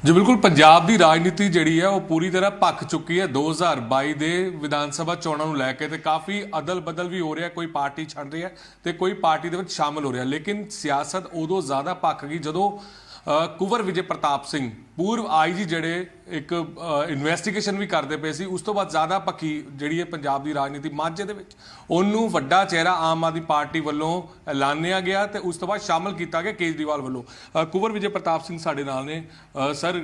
जी बिल्कुल पंजाब की राजनीति जी है वो पूरी तरह भख चुकी है 2022 के विधान सभा चोणों को लैके तो काफ़ी अदल बदल भी हो रहा है। कोई पार्टी छड़ रही है तो कोई पार्टी के शामिल हो रहा है, लेकिन सियासत उदों ज़्यादा भख गई जो कुंवर विजय प्रताप सिंह पूर्व आई जी जड़े एक इन्वेस्टिगेशन भी करते पे सी, उस तो बाद ज़्यादा पक्की जी है पंजाब की राजनीति माझे दे विच उन्होंने वड्डा चेहरा आम आदमी पार्टी वालों ऐलानिया गया तो उस तो बाद शामिल किया गया केजरीवाल वालों। कुंवर विजय प्रताप सिंह साढ़े नाल ने। सर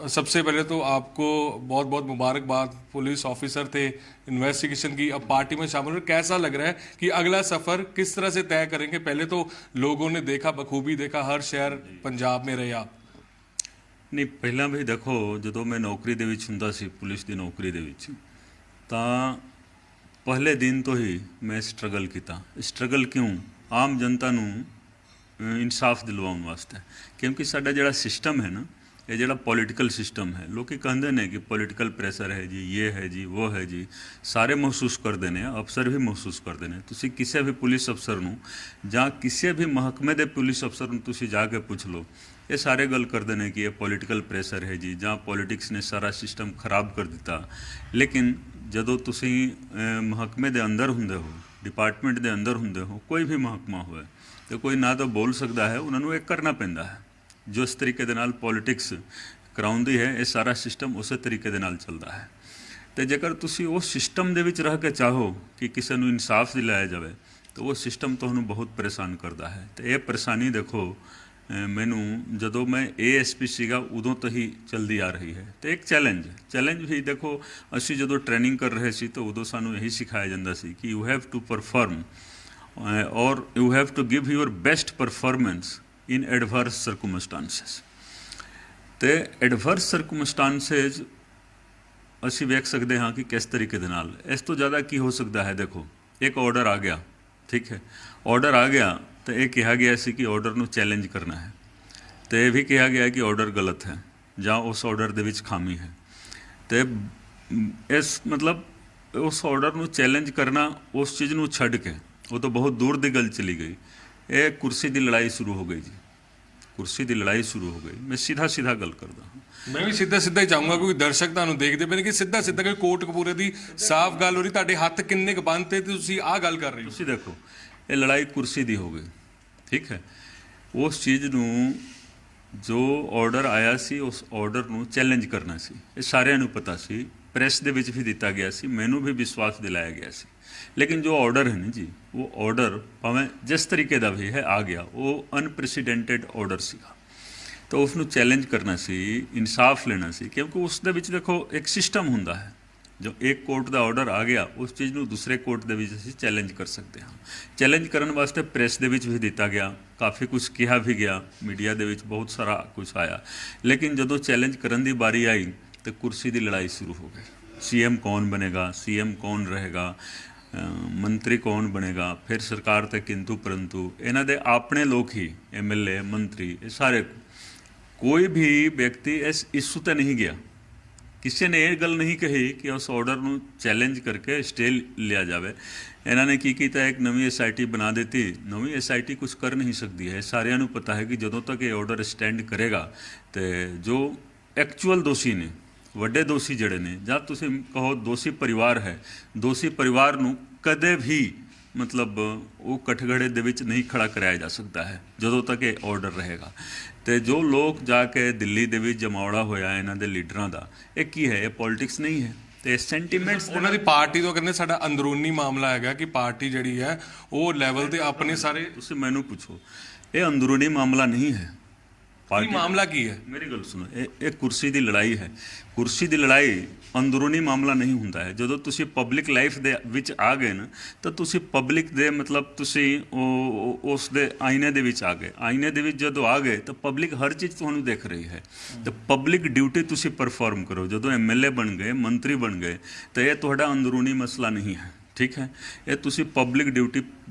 सबसे पहले तो आपको बहुत बहुत मुबारकबाद, पुलिस ऑफिसर थे, इन्वेस्टिगेशन की, अब पार्टी में शामिल हुए, कैसा लग रहा है कि अगला सफ़र किस तरह से तय करेंगे? पहले तो लोगों ने देखा, बखूबी देखा, हर शहर पंजाब में रहे आप। नहीं ਪਹਿਲਾਂ ਵੀ ਦੇਖੋ ਜਦੋਂ मैं नौकरी ਦੇ ਵਿੱਚ ਹੁੰਦਾ ਸੀ ਪੁਲਿਸ ਦੀ ਨੌਕਰੀ ਦੇ ਵਿੱਚ ਤਾਂ ਪਹਿਲੇ ਦਿਨ ਤੋਂ ਹੀ ਮੈਂ ਸਟਰਗਲ ਕੀਤਾ। ਸਟਰਗਲ ਕਿਉਂ? ਆਮ ਜਨਤਾ ਨੂੰ ਇਨਸਾਫ ਦਿਲਵਾਉਣ ਵਾਸਤੇ, ਕਿਉਂਕਿ ਸਾਡਾ ਜਿਹੜਾ ਸਿਸਟਮ ਹੈ ਨਾ, ਇਹ ਜਿਹੜਾ ਪੋਲੀਟੀਕਲ ਸਿਸਟਮ ਹੈ, ਲੋਕੀ ਕਹਿੰਦੇ ਨੇ ਕਿ ਪੋਲੀਟੀਕਲ ਪ੍ਰੈਸ਼ਰ ਹੈ ਜੀ, ਇਹ ਹੈ ਜੀ, ਉਹ ਹੈ ਜੀ, ਸਾਰੇ ਮਹਿਸੂਸ ਕਰਦੇ ਨੇ, ਅਫਸਰ ਵੀ ਮਹਿਸੂਸ ਕਰਦੇ ਨੇ। ਤੁਸੀਂ ਕਿਸੇ ਵੀ ਪੁਲਿਸ ਅਫਸਰ ਨੂੰ ਜਾਂ ਕਿਸੇ ਵੀ ਮਹਿਕਮੇ ਦੇ ਪੁਲਿਸ ਅਫਸਰ ਨੂੰ ਤੁਸੀਂ ਜਾ ਕੇ ਪੁੱਛ ਲਓ, ਇਹ ਸਾਰੇ ਗੱਲ ਕਰਦੇ ਨੇ ਕਿ ਇਹ ਪੋਲੀਟੀਕਲ ਪ੍ਰੈਸ਼ਰ ਹੈ ਜੀ, ਜਾਂ ਪੋਲੀਟਿਕਸ ਨੇ ਸਾਰਾ ਸਿਸਟਮ ਖਰਾਬ ਕਰ ਦਿੱਤਾ। ਲੇਕਿਨ ਜਦੋਂ ਤੁਸੀਂ ਮਹਿਕਮੇ ਦੇ ਅੰਦਰ ਹੁੰਦੇ ਹੋ, ਡਿਪਾਰਟਮੈਂਟ ਦੇ ਅੰਦਰ ਹੁੰਦੇ ਹੋ, ਕੋਈ ਵੀ ਮਹਿਕਮਾ ਹੋਵੇ, ਤੇ ਕੋਈ ਨਾ ਤਾਂ ਬੋਲ ਸਕਦਾ ਹੈ, ਉਹਨਾਂ ਨੂੰ ਇਹ ਕਰਨਾ ਪੈਂਦਾ ਹੈ। ਜੋ ਇਸ ਤਰੀਕੇ ਦੇ ਨਾਲ ਪੋਲੀਟਿਕਸ ਕਰਾਉਂਦੀ ਹੈ, ਇਹ ਸਾਰਾ ਸਿਸਟਮ ਉਸੇ ਤਰੀਕੇ ਦੇ ਨਾਲ ਚੱਲਦਾ ਹੈ। ਅਤੇ ਜੇਕਰ ਤੁਸੀਂ ਉਸ ਸਿਸਟਮ ਦੇ ਵਿੱਚ ਰਹਿ ਕੇ ਚਾਹੋ ਕਿ ਕਿਸੇ ਨੂੰ ਇਨਸਾਫ ਦਿਲਾਇਆ ਜਾਵੇ, ਤਾਂ ਉਹ ਸਿਸਟਮ ਤੁਹਾਨੂੰ ਬਹੁਤ ਪਰੇਸ਼ਾਨ ਕਰਦਾ ਹੈ। ਅਤੇ ਇਹ ਪਰੇਸ਼ਾਨੀ ਦੇਖੋ ਮੈਨੂੰ ਜਦੋਂ ਮੈਂ ASP ਸੀਗਾ ਉਦੋਂ ਤੋਂ ਹੀ ਚੱਲਦੀ ਆ ਰਹੀ ਹੈ। ਅਤੇ ਇੱਕ ਚੈਲੰਜ ਵੀ ਦੇਖੋ, ਅਸੀਂ ਜਦੋਂ ਟ੍ਰੇਨਿੰਗ ਕਰ ਰਹੇ ਸੀ ਤਾਂ ਉਦੋਂ ਸਾਨੂੰ ਇਹੀ ਸਿਖਾਇਆ ਜਾਂਦਾ ਸੀ ਕਿ ਯੂ ਹੈਵ ਟੂ ਪਰਫਾਰਮ ਔਰ you have to give your best performance in adverse circumstances. ਅਤੇ ਐਡਵਰਸ ਸਰਕਮਸਟਾਂਸਿਸ ਅਸੀਂ ਵੇਖ ਸਕਦੇ ਹਾਂ ਕਿ ਕਿਸ ਤਰੀਕੇ ਦੇ ਨਾਲ, ਇਸ ਤੋਂ ਜ਼ਿਆਦਾ ਕੀ ਹੋ ਸਕਦਾ ਹੈ। ਦੇਖੋ ਇੱਕ ਆਰਡਰ ਆ ਗਿਆ, ਠੀਕ ਹੈ, ਆਰਡਰ ਆ ਗਿਆ ਤਾਂ ਇਹ ਕਿਹਾ ਗਿਆ ਸੀ ਕਿ ਆਰਡਰ ਨੂੰ ਚੈਲੰਜ ਕਰਨਾ ਹੈ, ਅਤੇ ਇਹ ਵੀ ਕਿਹਾ ਗਿਆ ਕਿ ਆਰਡਰ ਗਲਤ ਹੈ ਜਾਂ ਉਸ ਆਰਡਰ ਦੇ ਵਿੱਚ ਖਾਮੀ ਹੈ। ਅਤੇ ਇਸ ਮਤਲਬ ਉਸ ਆਰਡਰ ਨੂੰ ਚੈਲੰਜ ਕਰਨਾ, ਉਸ ਚੀਜ਼ ਨੂੰ ਛੱਡ ਕੇ ਉਹ ਤਾਂ ਬਹੁਤ ਦੂਰ ਦੀ ਗੱਲ ਚਲੀ ਗਈ। ਇਹ ਕੁਰਸੀ ਦੀ ਲੜਾਈ ਸ਼ੁਰੂ ਹੋ ਗਈ ਜੀ, ਕੁਰਸੀ ਦੀ ਲੜਾਈ ਸ਼ੁਰੂ ਹੋ ਗਈ। ਮੈਂ ਸਿੱਧਾ ਗੱਲ ਕਰਦਾ ਹਾਂ। मैं भी सीधा ही चाहूँगा, क्योंकि दर्शक तुहानूं देखते पे ने कि सीधा कोई कोट कपूरे की साफ गल हो रही, तुहाडे हत्थ किन्ने क बंद थे तुसीं आह गल कर रहे हो। ਤੁਸੀਂ ਦੇਖੋ ਇਹ ਲੜਾਈ ਕੁਰਸੀ ਦੀ ਹੋ ਗਈ, ਠੀਕ ਹੈ। ਉਸ ਚੀਜ਼ ਨੂੰ ਜੋ ਆਰਡਰ ਆਇਆ ਸੀ, ਉਸ ਆਰਡਰ ਨੂੰ ਚੈਲੰਜ ਕਰਨਾ ਸੀ, ਇਹ ਸਾਰਿਆਂ ਨੂੰ ਪਤਾ ਸੀ, ਪ੍ਰੈਸ ਦੇ ਵਿੱਚ ਵੀ ਦਿੱਤਾ ਗਿਆ ਸੀ, ਮੈਨੂੰ ਵੀ ਵਿਸ਼ਵਾਸ ਦਿਲਾਇਆ ਗਿਆ ਸੀ। ਲੇਕਿਨ ਜੋ ਆਰਡਰ ਹੈ ਨਾ ਜੀ, ਉਹ ਆਰਡਰ ਭਾਵੇਂ ਜਿਸ ਤਰੀਕੇ ਦਾ ਵੀ ਹੈ ਆ ਗਿਆ, ਉਹ ਅਨਪ੍ਰੈਸੀਡੈਂਟਡ ਆਰਡਰ ਸੀਗਾ। ਤਾਂ ਉਸ ਨੂੰ ਚੈਲੰਜ ਕਰਨਾ ਸੀ, ਇਨਸਾਫ ਲੈਣਾ ਸੀ, ਕਿਉਂਕਿ ਉਸ ਦੇ ਵਿੱਚ ਦੇਖੋ ਇੱਕ ਸਿਸਟਮ ਹੁੰਦਾ ਹੈ। ਜੋ ਇੱਕ ਕੋਰਟ ਦਾ ਆਰਡਰ ਆ ਗਿਆ, ਉਸ ਚੀਜ਼ ਨੂੰ ਦੂਸਰੇ ਕੋਰਟ ਦੇ ਵਿੱਚ ਅਸੀਂ ਚੈਲੰਜ ਕਰ ਸਕਦੇ ਹਾਂ। ਚੈਲੰਜ ਕਰਨ ਵਾਸਤੇ ਪ੍ਰੈਸ ਦੇ ਵਿੱਚ ਵੀ ਦਿੱਤਾ ਗਿਆ, ਕਾਫੀ ਕੁਝ ਕਿਹਾ ਵੀ ਗਿਆ, ਮੀਡੀਆ ਦੇ ਵਿੱਚ ਬਹੁਤ ਸਾਰਾ ਕੁਝ ਆਇਆ। ਲੇਕਿਨ ਜਦੋਂ ਚੈਲੰਜ ਕਰਨ ਦੀ ਵਾਰੀ ਆਈ ਤਾਂ ਕੁਰਸੀ ਦੀ ਲੜਾਈ ਸ਼ੁਰੂ ਹੋ ਗਈ। CM ਕੌਣ ਬਣੇਗਾ, CM ਕੌਣ ਰਹੇਗਾ, ਮੰਤਰੀ ਕੌਣ ਬਣੇਗਾ, ਫਿਰ ਸਰਕਾਰ ਤੇ ਕਿੰਤੂ ਪਰੰਤੂ, ਇਹਨਾਂ ਦੇ ਆਪਣੇ ਲੋਕ ਹੀ MLA ਮੰਤਰੀ, ਇਹ ਸਾਰੇ, ਕੋਈ ਵੀ ਵਿਅਕਤੀ ਇਸ ਇਸ਼ੂ 'ਤੇ ਨਹੀਂ ਗਿਆ। ਕਿਸੇ ਨੇ ਇਹ ਗੱਲ ਨਹੀਂ ਕਹੀ ਕਿ ਉਸ ਆਰਡਰ ਨੂੰ ਚੈਲੰਜ ਕਰਕੇ ਸਟੇ ਲਿਆ ਜਾਵੇ। ਇਹਨਾਂ ਨੇ ਕੀ ਕੀਤਾ, ਇੱਕ ਨਵੀਂ SIT ਬਣਾ ਦਿੱਤੀ। ਨਵੀਂ SIT ਕੁਝ ਕਰ ਨਹੀਂ ਸਕਦੀ ਹੈ। ਸਾਰਿਆਂ ਨੂੰ ਪਤਾ ਹੈ ਕਿ ਜਦੋਂ ਤੱਕ ਇਹ ਆਰਡਰ ਸਟੈਂਡ ਕਰੇਗਾ ਅਤੇ ਜੋ ਐਕਚੁਅਲ ਦੋਸ਼ੀ ਨੇ, ਵੱਡੇ ਦੋਸ਼ੀ ਜਿਹੜੇ ਨੇ, ਜਾਂ ਤੁਸੀਂ ਕਹੋ ਦੋਸ਼ੀ ਪਰਿਵਾਰ ਹੈ, ਦੋਸ਼ੀ ਪਰਿਵਾਰ ਨੂੰ ਕਦੇ ਵੀ ਮਤਲਬ ਉਹ ਕਠਗੜੇ ਦੇ ਵਿੱਚ ਨਹੀਂ ਖੜਾ ਕਰਾਇਆ ਜਾ ਸਕਦਾ ਹੈ ਜਦੋਂ ਤੱਕ ਇਹ ਆਰਡਰ ਰਹੇਗਾ। ਅਤੇ ਜੋ ਲੋਕ ਜਾ ਕੇ ਦਿੱਲੀ ਦੇ ਵਿੱਚ ਜਮਾਵੜਾ ਹੋਇਆ ਇਹਨਾਂ ਦੇ ਲੀਡਰਾਂ ਦਾ, ਇਹ ਕੀ ਹੈ? ਇਹ ਪੋਲੀਟਿਕਸ ਨਹੀਂ ਹੈ। ਅਤੇ ਸੈਂਟੀਮੈਂਟਸ ਉਹਨਾਂ ਦੀ ਪਾਰਟੀ ਤੋਂ ਕਹਿੰਦੇ ਸਾਡਾ ਅੰਦਰੂਨੀ ਮਾਮਲਾ ਹੈਗਾ ਕਿ ਪਾਰਟੀ ਜਿਹੜੀ ਹੈ ਉਹ ਲੈਵਲ 'ਤੇ ਆਪਣੇ ਸਾਰੇ। ਤੁਸੀਂ ਮੈਨੂੰ ਪੁੱਛੋ, ਇਹ ਅੰਦਰੂਨੀ ਮਾਮਲਾ ਨਹੀਂ ਹੈ। ਪਾਰਟੀ ਮਾਮਲਾ ਕੀ ਹੈ? ਮੇਰੀ ਗੱਲ ਸੁਣੋ, ਇਹ ਕੁਰਸੀ ਦੀ ਲੜਾਈ ਹੈ। ਕੁਰਸੀ ਦੀ ਲੜਾਈ ਅੰਦਰੂਨੀ ਮਾਮਲਾ ਨਹੀਂ ਹੁੰਦਾ ਹੈ। ਜਦੋਂ ਤੁਸੀਂ ਪਬਲਿਕ ਲਾਈਫ ਦੇ ਵਿੱਚ ਆ ਗਏ ਨਾ, ਤਾਂ ਤੁਸੀਂ ਪਬਲਿਕ ਦੇ ਮਤਲਬ ਤੁਸੀਂ ਉਸ ਦੇ ਆਈਨੇ ਦੇ ਵਿੱਚ ਆ ਗਏ। ਆਈਨੇ ਦੇ ਵਿੱਚ ਜਦੋਂ ਆ ਗਏ ਤਾਂ ਪਬਲਿਕ ਹਰ ਚੀਜ਼ ਤੁਹਾਨੂੰ ਦੇਖ ਰਹੀ ਹੈ। ਤਾਂ ਪਬਲਿਕ ਡਿਊਟੀ ਤੁਸੀਂ ਪਰਫਾਰਮ ਕਰੋ। ਜਦੋਂ MLA ਬਣ ਗਏ, ਮੰਤਰੀ ਬਣ ਗਏ, ਤਾਂ ਇਹ ਤੁਹਾਡਾ ਅੰਦਰੂਨੀ ਮਸਲਾ ਨਹੀਂ ਹੈ, ਠੀਕ ਹੈ। ਇਹ ਤੁਸੀਂ ਪਬਲਿਕ ਡਿਊਟੀ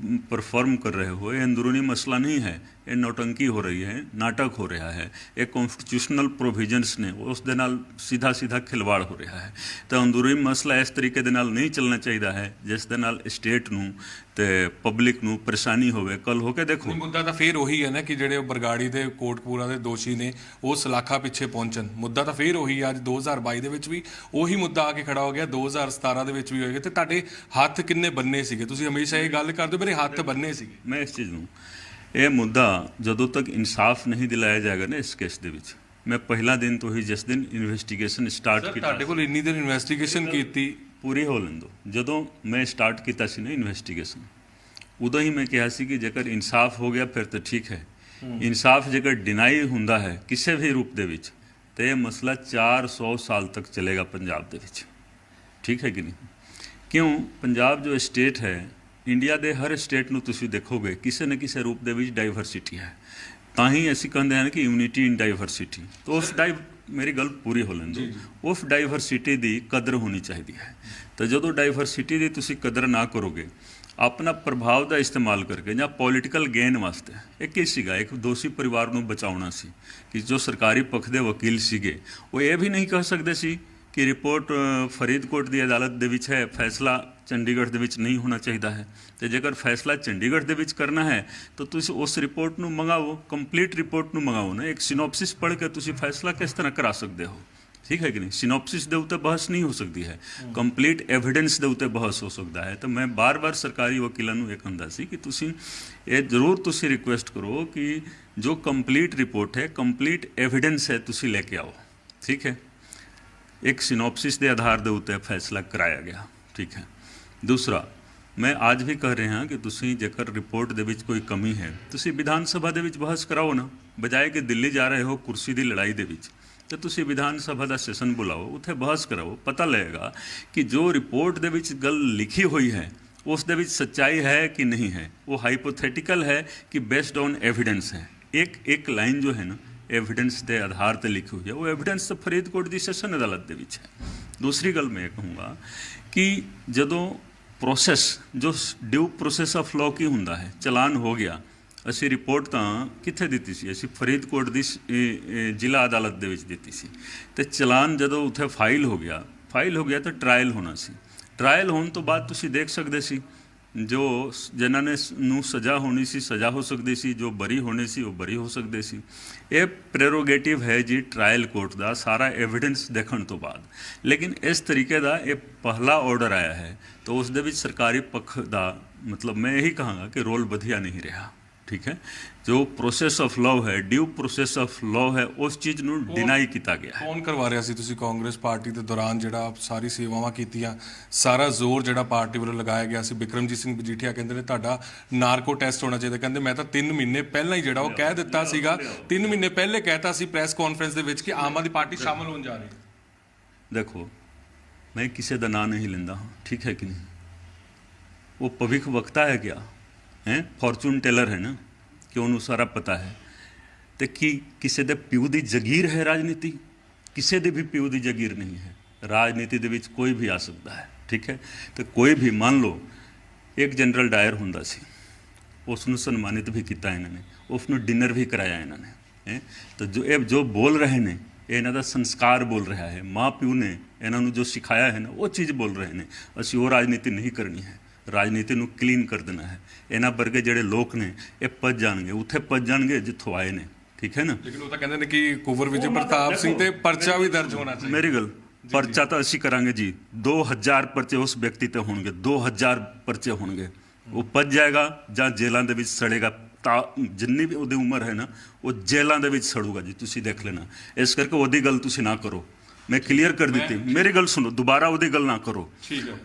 ਪਰਫਾਰਮ ਕਰ ਰਹੇ ਹੋ, ਇਹ ਅੰਦਰੂਨੀ ਮਸਲਾ ਨਹੀਂ ਹੈ ਇਹ ਨੌਟੰਕੀ ਹੋ ਰਹੀ ਹੈ, ਨਾਟਕ ਹੋ ਰਿਹਾ ਹੈ, ਇਹ ਕਨਸਟੀਟਿਊਸ਼ਨਲ ਪ੍ਰੋਵੀਜ਼ਨਸ ਨੇ ਉਸ ਦੇ ਨਾਲ ਸਿੱਧਾ ਸਿੱਧਾ ਖਿਲਵਾੜ ਹੋ ਰਿਹਾ ਹੈ। ਤਾਂ ਅੰਦਰੂਨੀ ਮਸਲਾ ਇਸ ਤਰੀਕੇ ਦੇ ਨਾਲ ਨਹੀਂ ਚੱਲਣਾ ਚਾਹੀਦਾ ਹੈ ਜਿਸ ਦੇ ਨਾਲ ਸਟੇਟ ਨੂੰ ਤੇ ਪਬਲਿਕ ਨੂੰ ਪਰੇਸ਼ਾਨੀ ਹੋਵੇ। ਕੱਲ ਹੋ ਕੇ ਦੇਖੋ, ਮੁੱਦਾ ਤਾਂ ਫੇਰ ਉਹੀ ਹੈ ਨਾ ਕਿ ਜਿਹੜੇ ਉਹ ਬਰਗਾੜੀ ਦੇ ਕੋਟਪੂਰਾ ਦੇ ਦੋਸ਼ੀ ਨੇ ਉਹ ਸਲਾਖਾ ਪਿੱਛੇ ਪਹੁੰਚਣ। ਮੁੱਦਾ ਤਾਂ ਫੇਰ ਉਹੀ ਅੱਜ 2022 ਦੇ ਵਿੱਚ ਵੀ ਉਹੀ ਮੁੱਦਾ ਆ ਕੇ ਖੜਾ ਹੋ ਗਿਆ, 2017 ਦੇ ਵਿੱਚ ਵੀ ਹੋਏਗਾ। ਤੇ ਤੁਹਾਡੇ ਹੱਥ ਕਿੰਨੇ ਬੰਨੇ ਸੀਗੇ? ਤੁਸੀਂ ਹਮੇਸ਼ਾ ਇਹ ਗੱਲ ਕਰਦੇ ਹੋ ਮੇਰੇ ਹੱਥ ਬੰਨੇ ਸੀਗੇ। ਮੈਂ ਇਸ ਚੀਜ਼ ਨੂੰ, ਇਹ ਮੁੱਦਾ ਜਦੋਂ ਤੱਕ ਇਨਸਾਫ ਨਹੀਂ ਦਿਲਾਇਆ ਜਾਏਗਾ ਨਾ ਇਸ ਕੇਸ ਦੇ ਵਿੱਚ, ਮੈਂ ਪਹਿਲਾ ਦਿਨ ਤੋਂ ਹੀ ਜਿਸ ਦਿਨ ਇਨਵੈਸਟੀਗੇਸ਼ਨ ਸਟਾਰਟ ਕੀਤੀ, ਤੁਹਾਡੇ ਕੋਲ ਇੰਨੀ ਦੇਰ ਇਨਵੈਸਟੀਗੇਸ਼ਨ ਕੀਤੀ, ਪੂਰੀ ਹੋ ਲੈਣ ਦਿਓ। ਜਦੋਂ ਮੈਂ ਸਟਾਰਟ ਕੀਤਾ ਸੀ ਨਾ ਇਨਵੈਸਟੀਗੇਸ਼ਨ, ਉਦੋਂ ਹੀ ਮੈਂ ਕਿਹਾ ਸੀ ਕਿ ਜੇਕਰ ਇਨਸਾਫ ਹੋ ਗਿਆ ਫਿਰ ਤਾਂ ਠੀਕ ਹੈ, ਇਨਸਾਫ ਜੇਕਰ ਡਿਨਾਈ ਹੁੰਦਾ ਹੈ ਕਿਸੇ ਵੀ ਰੂਪ ਦੇ ਵਿੱਚ ਤੇ ਇਹ ਮਸਲਾ 400 ਸਾਲ ਤੱਕ ਚੱਲੇਗਾ ਪੰਜਾਬ ਦੇ ਵਿੱਚ। ਠੀਕ ਹੈ ਕਿ ਨਹੀਂ? ਕਿਉਂ? ਪੰਜਾਬ ਜੋ ਸਟੇਟ ਹੈ, ਇੰਡੀਆ ਦੇ ਹਰ ਸਟੇਟ ਨੂੰ ਤੁਸੀਂ ਦੇਖੋਗੇ ਕਿਸੇ ਨਾ ਕਿਸੇ ਰੂਪ ਦੇ ਵਿੱਚ ਡਾਈਵਰਸਿਟੀ ਹੈ। ਤਾਂ ਹੀ ਅਸੀਂ ਕਹਿੰਦੇ ਹਾਂ ਕਿ ਯੂਨਿਟੀ ਇਨ ਡਾਈਵਰਸਿਟੀ। ਤਾਂ ਉਸ ਮੇਰੀ ਗੱਲ ਪੂਰੀ ਹੋ ਲੈਣ ਦਿਓ। ਉਸ ਡਾਈਵਰਸਿਟੀ ਦੀ ਕਦਰ ਹੋਣੀ ਚਾਹੀਦੀ ਹੈ। ਤਾਂ ਜਦੋਂ ਡਾਈਵਰਸਿਟੀ ਦੀ ਤੁਸੀਂ ਕਦਰ ਨਾ ਕਰੋਗੇ, ਆਪਣਾ ਪ੍ਰਭਾਵ ਦਾ ਇਸਤੇਮਾਲ ਕਰਕੇ ਜਾਂ ਪੋਲੀਟੀਕਲ ਗੇਨ ਵਾਸਤੇ, ਇਹ ਕੀ ਸੀਗਾ, ਇੱਕ ਦੋਸ਼ੀ ਪਰਿਵਾਰ ਨੂੰ ਬਚਾਉਣਾ ਸੀ ਕਿ ਜੋ ਸਰਕਾਰੀ ਪੱਖ ਦੇ ਵਕੀਲ ਸੀਗੇ ਉਹ ਇਹ ਵੀ ਨਹੀਂ ਕਹਿ ਸਕਦੇ ਸੀ ਕਿ ਰਿਪੋਰਟ ਫਰੀਦਕੋਟ ਦੀ ਅਦਾਲਤ ਦੇ ਵਿੱਚ ਹੈ, ਫੈਸਲਾ ਚੰਡੀਗੜ੍ਹ ਦੇ ਵਿੱਚ ਨਹੀਂ ਹੋਣਾ ਚਾਹੀਦਾ ਹੈ। ਤੇ ਜੇਕਰ ਫੈਸਲਾ ਚੰਡੀਗੜ੍ਹ ਦੇ ਵਿੱਚ ਕਰਨਾ ਹੈ ਤਾਂ ਤੁਸੀਂ ਉਸ ਰਿਪੋਰਟ ਨੂੰ ਮੰਗਾਓ, ਕੰਪਲੀਟ ਰਿਪੋਰਟ ਨੂੰ ਮੰਗਾਓ ਨਾ। ਇੱਕ ਸਿਨੋਪਸਿਸ ਪੜ੍ਹ ਕੇ ਤੁਸੀਂ ਫੈਸਲਾ ਕਿਸ ਤਰ੍ਹਾਂ ਕਰਾ ਸਕਦੇ ਹੋ? ਠੀਕ ਹੈ ਕਿ ਨਹੀਂ? ਸਿਨੋਪਸਿਸ ਦੇ ਉੱਤੇ ਬਹਿਸ ਨਹੀਂ ਹੋ ਸਕਦੀ ਹੈ, ਕੰਪਲੀਟ ਐਵੀਡੈਂਸ ਦੇ ਉੱਤੇ ਬਹਿਸ ਹੋ ਸਕਦਾ ਹੈ। ਤਾਂ ਮੈਂ ਬਾਰ-ਬਾਰ ਸਰਕਾਰੀ ਵਕੀਲਾਂ ਨੂੰ ਇਹ ਕਹਿੰਦਾ ਸੀ ਕਿ ਤੁਸੀਂ ਇਹ ਜ਼ਰੂਰ ਤੁਸੀਂ ਰਿਕੁਐਸਟ ਕਰੋ ਕਿ ਜੋ ਕੰਪਲੀਟ ਰਿਪੋਰਟ ਹੈ, ਕੰਪਲੀਟ ਐਵੀਡੈਂਸ ਹੈ, ਤੁਸੀਂ ਲੈ ਕੇ ਆਓ। ਠੀਕ ਹੈ? ਇੱਕ ਸਿਨੋਪਸਿਸ ਦੇ ਆਧਾਰ ਦੇ ਉੱਤੇ ਫੈਸਲਾ ਕਰਾਇਆ ਗਿਆ। ਠੀਕ ਹੈ? ਦੂਸਰਾ, ਮੈਂ ਅੱਜ ਵੀ ਕਹਿ ਰਿਹਾ ਕਿ ਤੁਸੀਂ ਜੇਕਰ ਰਿਪੋਰਟ ਦੇ ਵਿੱਚ ਕੋਈ ਕਮੀ ਹੈ, ਤੁਸੀਂ ਵਿਧਾਨ ਸਭਾ ਦੇ ਵਿੱਚ ਬਹਿਸ ਕਰਾਓ ਨਾ, ਬਜਾਏ ਕਿ ਦਿੱਲੀ ਜਾ ਰਹੇ ਹੋ ਕੁਰਸੀ ਦੀ ਲੜਾਈ ਦੇ ਵਿੱਚ। ਤਾਂ ਤੁਸੀਂ ਵਿਧਾਨ ਸਭਾ ਦਾ ਸੈਸ਼ਨ ਬੁਲਾਓ, ਉੱਥੇ ਬਹਿਸ ਕਰਾਓ, ਪਤਾ ਲੱਗੇਗਾ ਕਿ ਜੋ ਰਿਪੋਰਟ ਦੇ ਵਿੱਚ ਗੱਲ ਲਿਖੀ ਹੋਈ ਹੈ ਉਸ ਦੇ ਵਿੱਚ ਸੱਚਾਈ ਹੈ ਕਿ ਨਹੀਂ ਹੈ, ਉਹ ਹਾਈਪੋਥੈਟੀਕਲ ਹੈ ਕਿ ਬੇਸਡ ਔਨ ਐਵੀਡੈਂਸ ਹੈ। ਇੱਕ ਲਾਈਨ ਜੋ ਹੈ ਨਾ एविडेंस के आधार पर लिखी हुई है, वो एविडेंस तो फरीदकोट की सैशन अदालत के विच है। दूसरी गल मैं कहूँगा कि जदों प्रोसैस जो ड्यू प्रोसैस ऑफ लॉ की हुंदा है, चलान हो गया, असी रिपोर्ट तो कित्थे दित्ती सी, असी फरीदकोट की जिला अदालत दे विच दित्ती सी। ते चलान जदों उत्थे फाइल हो गया तो ट्रायल होना सी। ट्रायल होने तो बाद तुसी देख सकते सी जो जिन्हां ने नूं सज़ा होनी सी सज़ा हो सकती सी, जो बरी होने सी वो बरी हो सकते सी। ये प्रेरोगेटिव है जी ट्रायल कोर्ट का, सारा एविडेंस देखने तो बाद। लेकिन इस तरीके का ये पहला ऑर्डर आया है तो उस दे विच सरकारी पक्ष का मतलब मैं यही कहांगा कि रोल वधिया नहीं रहा। ठीक है? जो प्रोसैस ऑफ लॉ है, ड्यू प्रोसैस ऑफ लॉ है, उस चीज़ ਨੂੰ ਡਿਨਾਈ ਕੀਤਾ ਗਿਆ ਹੈ। ਕੌਣ ਕਰਵਾ ਰਿਹਾ ਸੀ? ਤੁਸੀਂ ਕਾਂਗਰਸ ਪਾਰਟੀ ਦੇ ਦੌਰਾਨ ਜਿਹੜਾ ਸਾਰੀ ਸੇਵਾਵਾਂ ਕੀਤੀਆਂ, ਸਾਰਾ ਜ਼ੋਰ ਜਿਹੜਾ ਪਾਰਟੀ ਵੱਲੋਂ ਲਗਾਇਆ ਗਿਆ ਸੀ। ਬਿਕਰਮਜੀਤ ਸਿੰਘ ਮਜੀਠੀਆ ਕਹਿੰਦੇ ਨੇ ਤੁਹਾਡਾ ਨਾਰਕੋ ਟੈਸਟ ਹੋਣਾ ਚਾਹੀਦਾ। ਕਹਿੰਦੇ ਮੈਂ ਤਾਂ 3 ਮਹੀਨੇ ਪਹਿਲਾਂ ਹੀ ਜਿਹੜਾ ਉਹ ਕਹਿ ਦਿੱਤਾ ਸੀਗਾ, 3 ਮਹੀਨੇ ਪਹਿਲੇ ਕਹਿਤਾ ਸੀ ਪ੍ਰੈਸ ਕਾਨਫਰੰਸ ਦੇ ਵਿੱਚ ਕਿ ਆਮ ਆਦਮੀ ਪਾਰਟੀ ਸ਼ਾਮਲ ਹੋਣ ਜਾ ਰਹੀ ਹੈ। देखो, मैं किसी का नाम नहीं लेंदा हूँ, ठीक है कि नहीं? वो भविख वक्ता है क्या है? फॉर्चून टेलर है ना कि उन्होंने सारा पता है। तो कि किसी के प्यू की जगीर है राजनीति? किसी के भी प्यू की जगीर नहीं है। राजनीति के विच कोई भी आ सकता है। ठीक है? तो कोई भी मान लो एक जनरल डायर हुंदा सी, उसनूं सन्मानित भी किया इन्होंने, उसनूं डिनर भी कराया इन्होंने है। तो जो बोल रहे हैं ये इन्हों का संस्कार बोल रहा है, माँ प्यू ने इन्हों जो सिखाया है ना वो चीज़ बोल रहे हैं। असी वो राजनीति नहीं करनी है, राजनीति ਨੂੰ क्लीन कर देना है। ਇਹਨਾਂ ਵਰਗੇ ਜਿਹੜੇ ਲੋਕ ਨੇ ਇਹ ਭੱਜ ਜਾਣਗੇ, ਉੱਥੇ ਭੱਜ ਜਾਣਗੇ ਜਿੱਥੋਂ ਆਏ ਨੇ। ਠੀਕ ਹੈ ਨਾ? ਲੇਕਿਨ ਉਹ ਤਾਂ ਕਹਿੰਦੇ ਨੇ ਕਿ ਕੁਵਰ ਵਿਜੇ ਪ੍ਰਤਾਪ ਸਿੰਘ ਤੇ ਪਰਚਾ ਵੀ ਦਰਜ ਹੋਣਾ ਚਾਹੀਦਾ। ਮੇਰੀ ਗੱਲ, ਪਰਚਾ ਤਾਂ ਅਸੀਂ ਕਰਾਂਗੇ ਜੀ, 2000 ਪਰਚੇ ਉਸ ਵਿਅਕਤੀ ਤੇ ਹੋਣਗੇ, 2000 ਪਰਚੇ ਹੋਣਗੇ। ਉਹ ਭੱਜ ਜਾਏਗਾ ਜਾਂ ਜੇਲਾਂ ਦੇ ਵਿੱਚ ਸੜੇਗਾ, ਤਾਂ ਜਿੰਨੀ ਵੀ ਉਹਦੀ ਉਮਰ ਹੈ ਨਾ ਉਹ ਜੇਲਾਂ ਦੇ ਵਿੱਚ ਸੜੂਗਾ ਜੀ, ਤੁਸੀਂ ਦੇਖ ਲੈਣਾ। ਇਸ ਕਰਕੇ ਉਹਦੀ ਗੱਲ ਤੁਸੀਂ ਨਾ ਕਰੋ, मैं क्लीयर कर दी थी। मेरी गल सुनो, दोबारा वो गल ना करो।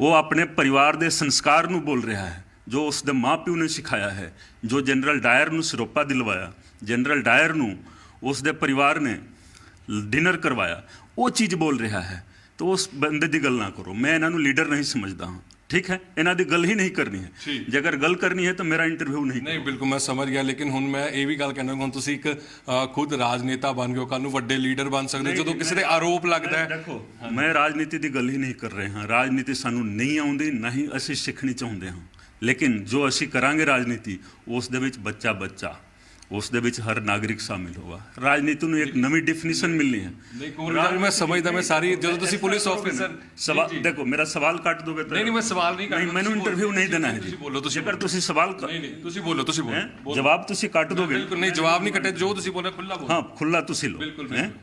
वो अपने परिवार के संस्कार नू बोल रहा है, जो उसके माँ प्यू ने सिखाया है, जो जनरल डायर नू सिरोपा दिलवाया, जनरल डायर नू उसके परिवार ने डिनर करवाया, वो चीज़ बोल रहा है। तो उस बंदे की गल ना करो। मैं इन्हों लीडर नहीं समझता हूँ। ठीक है? इन्हों की गल ही नहीं करनी है। जे अगर गल करनी है तो मेरा इंटरव्यू नहीं बिल्कुल मैं समझ गया। लेकिन हुण मैं ये भी गल कहना, हुण तुसीं एक खुद राजनेता बन गए हो, कल नूं वड्डे लीडर बन सकदे हो। जदों किसी दे आरोप लगदा है, देखो मैं राजनीति की गल ही नहीं कर रहे हाँ। राजनीति सानूं नहीं आउंदी, ना ही असीं सिखनी चाहुंदे हाँ। लेकिन जो असीं करांगे राजनीति, उस दे विच बच्चा ਉਸ ਦੇ ਵਿੱਚ ਹਰ ਨਾਗਰਿਕ ਸ਼ਾਮਿਲ ਹੋਗਾ। ਰਾਜਨੀਤੀ ਨੂੰ ਇੱਕ ਨਵੀਂ ਡੈਫੀਨੇਸ਼ਨ ਮਿਲਣੀ ਹੈ। ਨਹੀਂ ਕੋਲ ਮੈਂ ਸਮਝਦਾ, ਮੈਂ ਸਾਰੀ ਜਦੋਂ ਤੁਸੀਂ ਪੁਲਿਸ ਆਫੀਸਰ ਸਵਾਲ ਦੇਖੋ, ਮੇਰਾ ਸਵਾਲ ਕੱਟ ਦੋਗੇ ਤਾਂ ਨਹੀਂ ਮੈਂ ਸਵਾਲ ਨਹੀਂ ਕਰਨਾ, ਮੈਨੂੰ ਇੰਟਰਵਿਊ ਨਹੀਂ ਦੇਣਾ ਹੈ ਜੀ। ਬੋਲੋ ਤੁਸੀਂ, ਜੇਕਰ ਤੁਸੀਂ ਸਵਾਲ ਨਹੀਂ ਤੁਸੀਂ ਬੋਲੋ, ਤੁਸੀਂ ਬੋਲੋ, ਜਵਾਬ ਤੁਸੀਂ ਕੱਟ ਦੋਗੇ। ਬਿਲਕੁਲ ਨਹੀਂ, ਜਵਾਬ ਨਹੀਂ ਕੱਟੇ, ਜੋ ਤੁਸੀਂ ਬੋਲਿਆ ਖੁੱਲਾ ਬੋਲੋ। ਹਾਂ ਖੁੱਲਾ ਤੁਸੀਂ ਲਓ।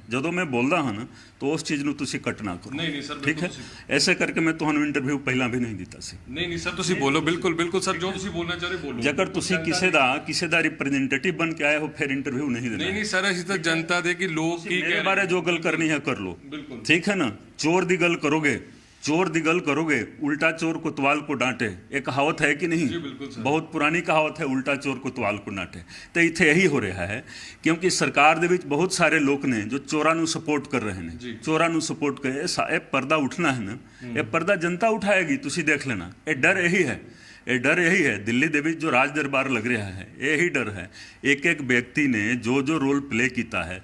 ਜਦੋਂ ਮੈਂ ਬੋਲਦਾ ਹਾਂ ਨਾ ਤਾਂ ਉਸ ਚੀਜ਼ ਨੂੰ ਤੁਸੀਂ ਕੱਟ ਨਾ ਕਰੋ। ਨਹੀਂ ਸਰ, ਠੀਕ ਹੈ, ਐਸੇ ਕਰਕੇ ਮੈਂ ਤੁਹਾਨੂੰ ਇੰਟਰਵਿਊ ਪਹਿਲਾਂ ਵੀ ਨਹੀਂ ਦਿੱਤਾ ਸੀ। ਨਹੀਂ ਸਰ, ਤੁਸੀਂ ਬੋਲੋ, ਬਿਲਕੁਲ ਸਰ, ਜੋ ਤੁਸੀਂ ਬੋਲਣਾ ਚਾਹ ਰਹੇ ਬੋਲੋ। ਜੇਕਰ ਤੁਸੀਂ ਕਿਸੇ ਦਾ ਰਿਪਰੈਜ਼ੈਂਟੇਟਿਵ ਬਣ ਕੇ ਆਏ ਹੋ ਫਿਰ ਇੰਟਰਵਿਊ ਨਹੀਂ ਦੇਣਾ। ਨਹੀਂ ਸਰ, ਅਸੀਂ ਤਾਂ ਜਨਤਾ ਦੇ ਕਿ ਲੋਕ ਕੀ ਮੇਰੇ ਬਾਰੇ ਜੋ ਗੱਲ ਕਰਨੀ ਹੈ ਕਰ ਲੋ। ਬਿਲਕੁਲ ਠੀਕ ਹੈ ਨਾ। ਚੋਰ ਦੀ ਗੱਲ ਕਰੋਗੇ, उल्टा चोर कोतवाल को डांटे, एक कहावत है कि नहीं, बहुत पुरानी कहावत है, उल्टा चोर कोतवाल को डांटे। तो इत्थे यही हो रहा है, क्योंकि सरकार दे विच बहुत सारे लोग ने जो चोरां नूं सपोर्ट कर रहे हैं, चोरां नूं सपोर्ट कर ये पर्दा उठना है ना, ये पर्दा जनता उठाएगी। तुसीं देख लेना, ये डर यही है, ये डर यही है। दिल्ली दे विच जो राज दरबार लग रहा है, यही डर है। एक व्यक्ति ने जो रोल प्ले किया है,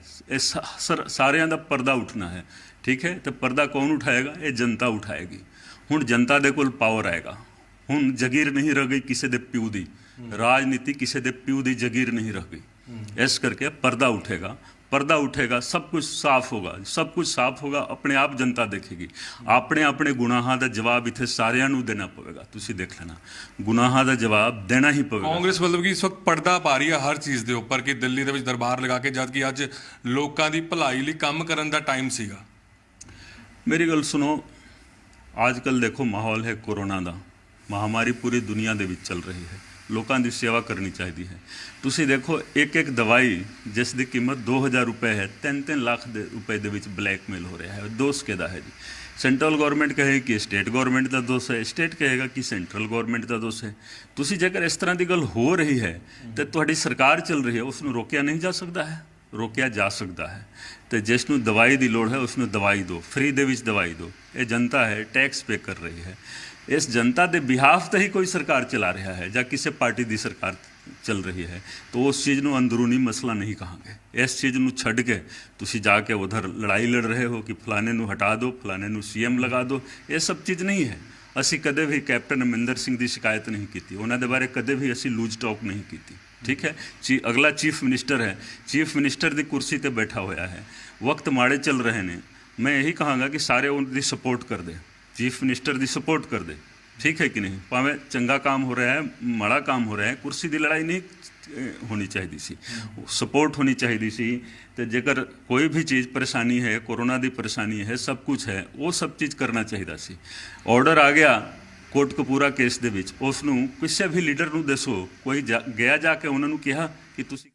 सारिਆਂ ਦਾ पर्दा उठना है। ठीक है, तो पर्दा कौन उठाएगा? ये जनता उठाएगी। हुण जनता दे कोल पावर आएगा। हुण जगीर नहीं रह गई किसी दे प्यू दी, राजनीति किसी दे प्यू दी जगीर नहीं रह गई। इस करके पर्दा उठेगा, सब कुछ साफ होगा, अपने आप जनता देखेगी। अपने गुनाहां दा जवाब इत्थे सारिਆਂ ਨੂੰ देना पवेगा। तुसीं देख लेना, गुनाहां दा जवाब देना ही पवेगा। कांग्रेस मतलब कि इस वक्त पर्दा पा रही है हर चीज़ के उपर कि दिल्ली दे विच दरबार लगा के, जबकि अज लोकां दी भलाई लई काम करन दा टाइम सीगा। मेरी गल सुनो, आजकल देखो माहौल है कोरोना का, महामारी पूरी दुनिया दे विच चल रही है, लोगों की सेवा करनी चाहिए है। तुसी देखो एक दवाई जिस दी कीमत 2000 रुपए है, 3-3 लाख रुपए दे विच ब्लैकमेल हो रहा है। दोष किहदा है जी? सेंट्रल गवर्नमेंट कहे कि स्टेट गवर्नमेंट का दोष है, स्टेट कहेगा कि सेंट्रल गवर्नमेंट का दोष है। तुसी जेकर इस तरह की गल हो रही है तो तुहाडी सरकार चल रही है, उसनूं रोकिया नहीं जा सकता है? रोकिया जा सकता है। तो जिसनूं दवाई की लोड़ है उसनूं दवाई दो, फ्री दे विच दवाई दो। ये जनता है, टैक्स पे कर रही है। इस जनता के बिहाफ तो ही कोई सरकार चला रहा है या किसी पार्टी की सरकार चल रही है, तो उस चीज़ नूं अंदरूनी मसला नहीं कहांगे। इस चीज़ नूं छड्ड के तुसीं जाके उधर लड़ाई लड़ रहे हो कि फलाने नूं हटा दो, फलाने नूं CM लगा दो, ये सब चीज़ नहीं है। असी कदे भी कैप्टन अमरिंदर सिंह की शिकायत नहीं की, उन्होंने बारे कदे भी असी लूज टॉक नहीं की। ठीक है, अगला चीफ मिनिस्टर है, चीफ मिनिस्टर की कुर्सी पर बैठा हुआ है, वक्त माड़े चल रहे हैं। मैं यही कहूँगा कि सारे उनकी सपोर्ट कर दे, चीफ मिनिस्टर की सपोर्ट कर दे। ठीक है कि नहीं? भावें चंगा काम हो रहा है, माड़ा काम हो रहा है, कुर्सी की लड़ाई नहीं होनी चाहिए सी, सपोर्ट होनी चाहिए सी। तो जेकर कोई भी चीज़ परेशानी है, कोरोना की परेशानी है, सब कुछ है, वो सब चीज़ करना चाहिए सी। ऑर्डर आ गया कोटकपूरा केस दे विच, उसनूं किसी भी लीडर नूं दसो, कोई गया जाके उन्होंने कहा कि तुसी